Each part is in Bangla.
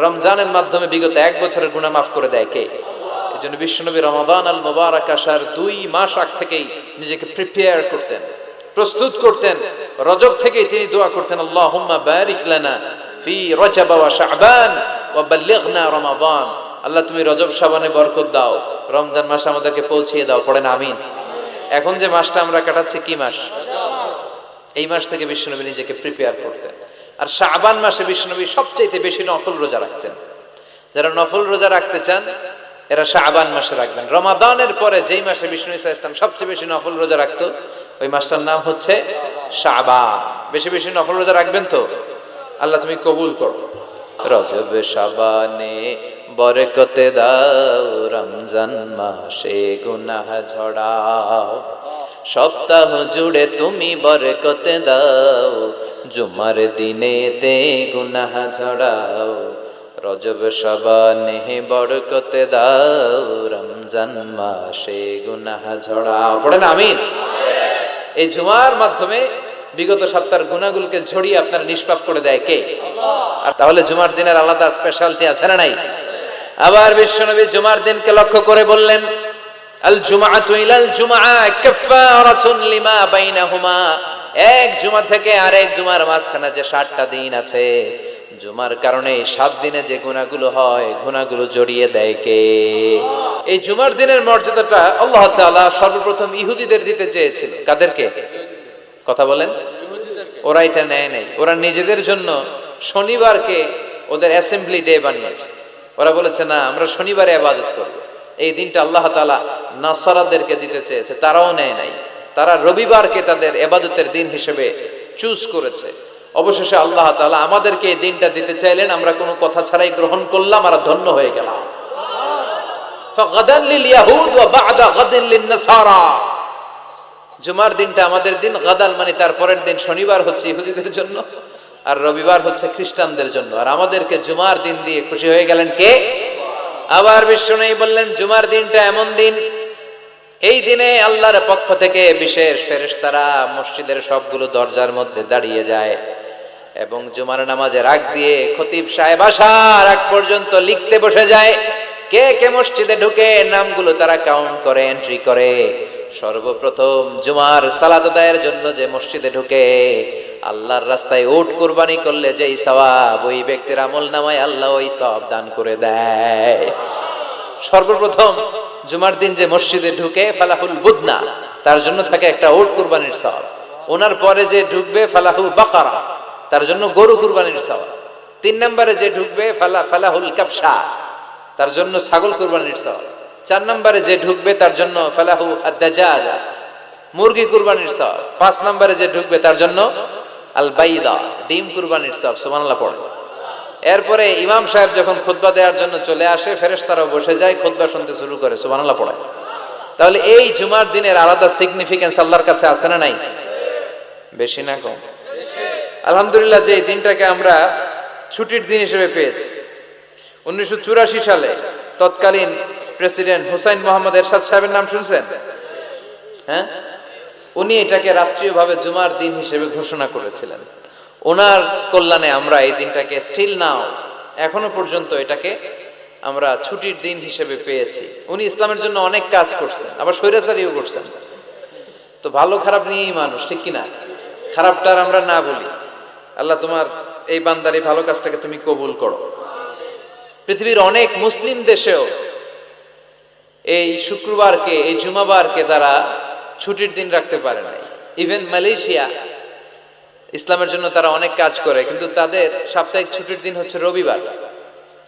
রমজানের মাধ্যমে বিগত 1 বছরের গুনাহ মাফ করে দেয় কে? এজন্য বিশ্বনবী রমাদান আল মুবারাক আসার 2 মাস আগ থেকেই নিজেকে প্রিপেয়ার করতেন, প্রস্তুত করতেন। রজব থেকেই তিনি দোয়া করতেন, আল্লাহুম্মা বারিক লানা ফি রজব ওয়া শাবান ওয়া বাল্লিগনা রমাদান। আল্লাহ তুমি রজব শাবানে বরকত দাও, রমজান মাস আমাদেরকে পৌঁছিয়ে দাও। পড়েন আমিন। এখন যে মাসটা আমরা কাটাচ্ছি কি মাস? এই মাস থেকে বিশ্বনবী নিজেকে প্রিপেয়ার করতেন। আর শাবান মাসে বিশ্বনবী সবচেয়ে বেশি নফল রোজা রাখতেন। যারা নফল রোজা রাখতে চান এরা শাবান মাসে রাখবেন। রমাদানের পরে যেই মাসে বিষ্ণু ইসা ইসলাম সবচেয়ে বেশি নফল রোজা রাখতো ওই মাসটার নাম হচ্ছে শাবান। বেশি বেশি নফল রোজা রাখবেন তো? আল্লাহ তুমি কবুল করো। রজব শাবানে বরকতে দাও, রমজান মাসে গুনাহ ঝড়াও, সপ্তাহ জুড়ে তুমি বরকতে দাও, জুমার দিনেতে গুনাহ ঝড়াও, রজব শাবানে বরকতে দাও, রমজান মাসে গুনাহ ঝড়াও। পড়েন আমিন। এই জুমার মাধ্যমে বিগত সপ্তাহের গুনাহগুলোকে ঝরিয়ে আপনার নিষ্পাপ করে দেয় কে? আর তাহলে জুমার দিনের আলাদা স্পেশালিটি আছে না নাই? আবার বিশ্বনবী জুমার দিনকে লক্ষ্য করে বললেন, আল জুমআতু ইলাল জুমআ কাফফারাতুন লিমা বাইনাহুমা। এক জুমা থেকে আরেক জুমার মাঝখানে যে 7টা দিন আছে, জুমার কারণে 7 দিনে যে গুনাহগুলো হয় গুনাহগুলো জড়িয়ে দেয় কে? এই জুমার দিনের মর্যাদাটা আল্লাহ তাআলা সর্বপ্রথম ইহুদিদের দিতে চেয়েছিল। কাদেরকে? কথা বলেন। ওরা এটা নেয় নাই। ওরা নিজেদের জন্য শনিবারকে ওদের অ্যাসেম্বলি ডে বানিয়েছে। ওরা বলেছে না, আমরা শনিবারে ইবাদত করব। এই দিনটা আল্লাহ তাআলা নাসারাদেরকে দিতে চেয়েছে, তারাও নেয় নাই। তারা রবিবারকে তাদের ইবাদতের দিন হিসেবে চুজ করেছে। অবশেষে আল্লাহ তাআলা আমাদেরকে এই দিনটা দিতে চাইলেন, আমরা কোনো কথা ছাড়াই গ্রহণ করলাম আর ধন্য হয়ে গেলাম। ফাগাদান লিল ইয়াহুদ ওয়া বা'দা গাদিন লিন নাসারা। জুমার দিনটা আমাদের দিন, গাদাল মানে তারপরের দিন শনিবার হচ্ছে ইহুদিদের জন্য, আর রবিবার হচ্ছে খ্রিস্টানদের জন্য। আর আমাদেরকে জুমার দিন দিয়ে খুশি হয়ে গেলেন কে? আবার বিশ্বনবী বললেন, জুমার দিনটা এমন দিন, এই দিনে আল্লাহর পক্ষ থেকে বিশেষ ফেরেশতারা মসজিদের সবগুলো দরজার মধ্যে দাঁড়িয়ে যায় এবং জুমার নামাজের আগ দিয়ে খতিব সাহেব আসার আগ পর্যন্ত লিখতে বসে যায়। কে কে মসজিদে ঢুকে নামগুলো তারা কাউন্ট করে, এন্ট্রি করে। সর্বপ্রথম জুমার সালাত আদায়ের জন্য যে মসজিদে ঢুকে, আল্লাহর রাস্তায় উট কুরবানি করলে যেই সওয়াব, ওই ব্যক্তির আমলনামায় আল্লাহ ওই সওয়াব দান করে দেয়। সর্বপ্রথম জুমার দিন যে মসজিদে ঢুকে ফালাহুল বুদনা, তার জন্য থাকে একটা উট কুরবানির সওয়াব। ওনার পরে যে ঢুকবে ফালাহু বাকারা, তার জন্য গরু কুরবানির সওয়াব। 3 নম্বরে যে ঢুকবে ফালাহুল কাবশা, তার জন্য ছাগল কুরবানির সওয়াব। 4 নম্বরে যে ঢুকবে তার জন্য ফালাহু আদ-দাজাজা, মুরগি কুরবানির সওয়াব। 5 নম্বরে যে ঢুকবে তার জন্য আল বাইদা, ডিম কুরবানির সওয়াব। সুবহানাল্লাহ পড়ে। এরপরে ইমাম সাহেব যখন খুতবা দেওয়ার জন্য চলে আসে, ফেরেশতারাও বসে যায়, খুতবা শুনতে শুরু করে। সুবহানাল্লাহ পড়ে। তাহলে এই জুমার দিনের আলাদা সিগনিফিকেন্স আল্লাহর কাছে আছে না নাই? বেশি না কম? আলহামদুলিল্লাহ যে এই দিনটাকে আমরা ছুটির দিন হিসেবে পেয়েছি। 1984 সালে তৎকালীন প্রেসিডেন্ট হুসাইন মোহাম্মদ এরশাদ সাহেবের নাম শুনছেন? হ্যাঁ, উনি এটাকে রাষ্ট্রীয়ভাবে জুমার দিন হিসেবে ঘোষণা করেছিলেন। ওনার কল্যাণে আমরা এই দিনটাকে স্টিল নাও, এখনো পর্যন্ত এটাকে আমরা ছুটির দিন হিসেবে পেয়েছি। উনি ইসলামের জন্য অনেক কাজ করছেন, আবার স্বৈরাচারীও করছেন। তো ভালো খারাপ নিয়েই মানুষ, ঠিক কিনা? খারাপটার আমরা না বলি। আল্লাহ তোমার এই বান্দার এই ভালো কাজটাকে তুমি কবুল করো। পৃথিবীর অনেক মুসলিম দেশেও এই শুক্রবারকে, এই জুমাবারকে তারা ছুটির দিন রাখতে পারে নাই। ইভেন মালয়েশিয়া, ইসলামের জন্য তারা অনেক কাজ করে, কিন্তু তাদের সাপ্তাহিক ছুটির দিন হচ্ছে রবিবার।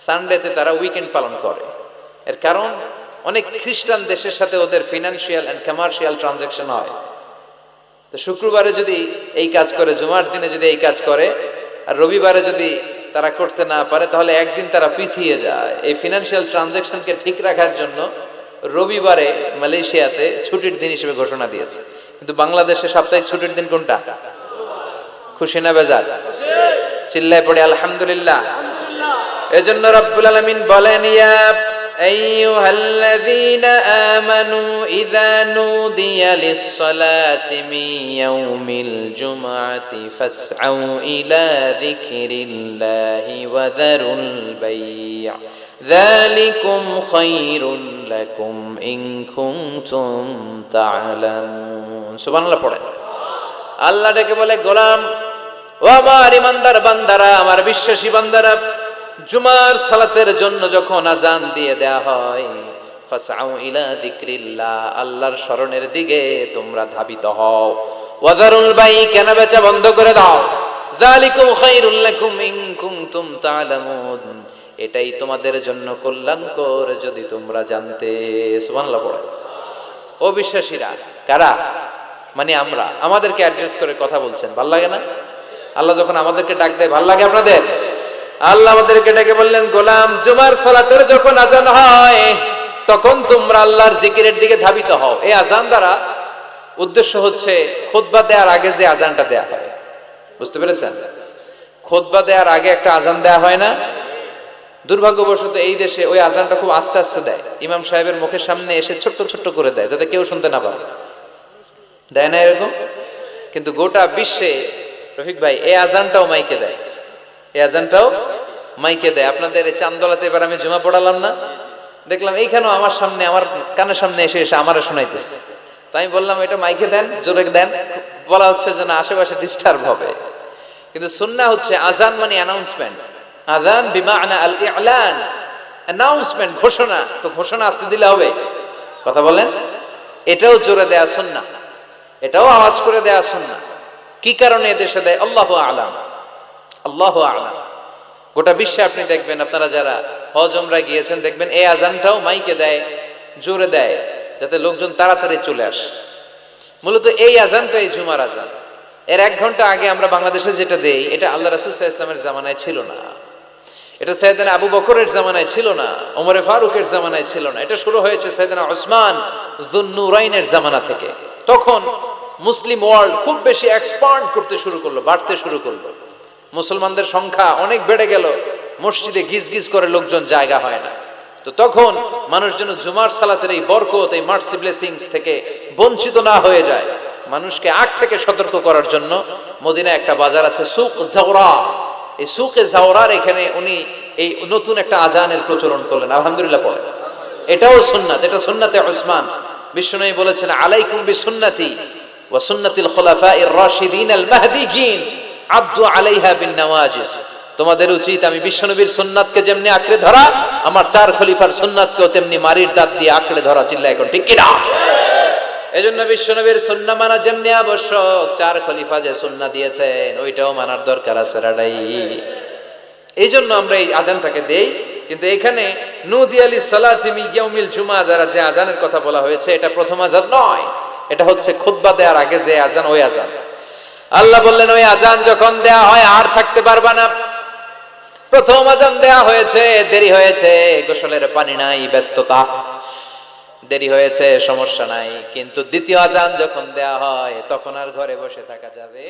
সানডেতে তারা উইকেন্ড পালন করে। এর কারণ অনেক খ্রিস্টান দেশের সাথে ওদের ফিনান্সিয়াল এন্ড কমার্শিয়াল ট্রানজাকশন হয়। তো শুক্রবারে যদি এই কাজ করে, জুমার দিনে যদি এই কাজ করে, আর রবিবারে যদি তারা করতে না পারে, তাহলে একদিন তারা পিছিয়ে যায়। এই ফিনান্সিয়াল ট্রানজাকশনকে ঠিক রাখার জন্য রবিবারে মালয়েশিয়াতে ছুটির দিন হিসেবে ঘোষণা দিয়েছে। কিন্তু বাংলাদেশে সাপ্তাহিক ছুটির দিন কোনটা? খুশি না বেজার? চিল্লায় পড়ে আলহামদুলিল্লাহ। এজন্য রব্বুল আলামিন বলেন, ইয়া আইয়ুহাল্লাযীনা আমানু ইযা নুদিয়া লিস-সালাতি মিন ইয়াউমিল জুমআতি ফাসআউ ইলা যিকরিল্লাহি ওয়া যারুল বাই', যালিকুম খায়রুল লাকুম ইন কুনতুম তা'লামুন। সুবহানাল্লাহ পড়েন। আল্লাহ ডেকে বলে, গোলাম ও আমার ইমানদার বান্দারা, আমার বিশ্বাসী বান্দারা, জুমার সালাতের জন্য যখন আজান দিয়ে দেয়া হয়, ফাসআউ ইলা যিকরিল্লাহ, আল্লাহর স্মরণের দিকে তোমরা ধাবিত হও। ওয়াযারুল বাই', কেনা বেচা বন্ধ করে দাও। যালিকুম খায়রুল লাকুম ইন কুনতুম তা'লামুন, এটাই তোমাদের জন্য কল্যাণকর যদি তোমরা জানতে। সুবহানাল্লাহ পড়ে। ও বিশ্বাসীরা, কারা? মানে আমরা, আমাদেরকে অ্যাড্রেস করে কথা বলছেন, ভাল লাগে না? আল্লাহ যখন আমাদেরকে ডাক দেয়, ভাল লাগে আপনাদের? আল্লাহ আমাদেরকে ডেকে বললেন, গোলাম জুমার সালাতের যখন আজান হয় তখন তোমরা আল্লাহর জিকিরের দিকে ধাবিত হও। এই আজান দ্বারা উদ্দেশ্য হচ্ছে খুতবা দেওয়ার আগে যে আজানটা দেয়া হয়, বুঝতে পেরেছেন? খুতবা দেওয়ার আগে একটা আজান দেয়া হয় না? দুর্ভাগ্যবশত এই দেশে ওই আজানটা খুব আস্তে আস্তে দেয়, ইমাম সাহেবের মুখের সামনে এসে ছোট্ট ছোট্ট করে দেয় যাতে কেউ শুনতে না পারে, দেয় না এরকম? কিন্তু গোটা বিশ্বে রফিক ভাই এই আজানটাও মাইকে দেয়, এই আজানটাও মাইকে দেয়। আপনাদের এই চান্দোলাতে এবার আমি জুমা পড়ালাম না, দেখলাম এইখানেও আমার সামনে, আমার কানের সামনে এসে এসে আমারে শোনাইতেছে। তাই আমি বললাম এটা মাইকে দেন, জোরে দেন, বলা হচ্ছে যে না আশেপাশে ডিস্টার্ব হবে। কিন্তু সুন্নাহ হচ্ছে আজান মানে অ্যানাউন্সমেন্ট, আযান বিমা'না আল ই'লান, অ্যানাউন্সমেন্ট, ঘোষণা। তো ঘোষণা আসতে দিলে হবে? কথা বলেন। এটাও জোরে দেয়া সুন্নাহ, এটাও আওয়াজ করে দেয়া সুন্নাহ। কি কারণে এদেশে দেয়? আল্লাহু আ'লাম, আল্লাহু আ'লাম। গোটা বিশ্বে আপনি দেখবেন, আপনারা যারা হজ উমরা গিয়েছেন দেখবেন এই আজানটাও মাইকে দেয়, জোরে দেয়, যাতে লোকজন তাড়াতাড়ি চলে আসে। মূলত এই আজানটাই জুমার আজান। এর 1 ঘন্টা আগে আমরা বাংলাদেশে যেটা দেই, এটা আল্লাহ রাসূল সাল্লাল্লাহু আলাইহি ওয়াসাল্লামের জামানায় ছিল না, এটা সাইয়েদনা আবু বকরের জামানায় ছিল না, ওমরে ফারুকের জামানায় ছিল না, এটা শুরু হয়েছে সাইয়েদনা উসমান যুন্নুরাইনের জামানা থেকে। তখন মুসলিম ওয়ার্ল্ড খুব বেশি এক্সপান্ড করতে শুরু করলো, বাড়তে শুরু করলো, মুসলমানদের সংখ্যা অনেক বেড়ে গেল, মসজিদে গিজ গিজ করে লোকজন জায়গা হয় না। তো তখন মানুষ যেন জুমার সালাতের এই বরকত, এই মার্সি ব্লেসিংস থেকে বঞ্চিত না হয়ে যায়, মানুষকে আগ থেকে সতর্ক করার জন্য মদিনায় একটা বাজার আছে সুক জাওরা, এই সুকে জাওরার এখানে উনি এই নতুন একটা আজানের প্রচলন করলেন। আলহামদুলিল্লাহ পড়ে। এটাও সুন্নাত, এটা সুন্নাতে উসমান। বিশ্বনবী বলেছেন, আলাইকুম বিসুন্নতি ওয়া সুন্নাতিল খুলাফাইর রাশিদিন আল মাহদিয়িন আদু আলাইহা বিন নওয়াজিস। তোমাদের উচিত আমি বিশ্বনবীর সুন্নাতকে যেমনি আঁকড়ে ধরা, আমার 4 খলিফার সুন্নাতকেও তেমনি মারির দাঁত দিয়ে আঁকড়ে ধরা। চিল্লায় এখন ঠিক কিনা? এজন্য বিশ্বনবীর সুন্নাহ মানা যেমনি আবশ্যক, 4 খলিফা যে সুন্নাহ দিয়েছেন ওইটাও মানার দরকার আছে রাডাই। এই জন্য আমরা এই আজানটাকে দেই। কিন্তু এখানে নুদিয়া লিস-সালাতি মিন ইয়াউমিল জুমআ দ্বারা যে আজানের কথা বলা হয়েছে, এটা প্রথম আজান নয়, এটা হচ্ছে খুতবা দেওয়ার আগে যে আজান, ওই আজান। আল্লাহ বললেন ওই আজান যখন দেয়া হয় আর থাকতে পারবা না। প্রথম আজান দেয়া হয়েছে, দেরি হয়েছে, গোসলের পানি নাই, ব্যস্ততা, দেরি হয়েছে, সমস্যা নাই। কিন্তু দ্বিতীয় আজান যখন দেয়া হয় তখন আর ঘরে বসে থাকা যাবে